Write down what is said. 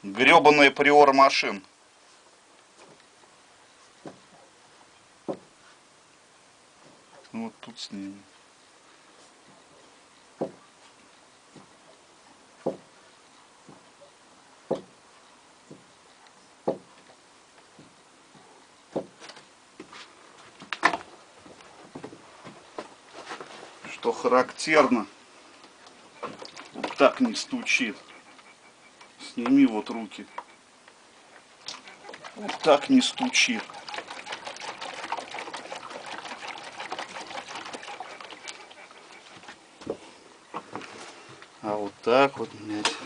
Гребаный приор машин. Вот тут с ними. Что характерно, вот так не стучит. Сними вот руки. Вот так не стучит. А вот так вот, блядь.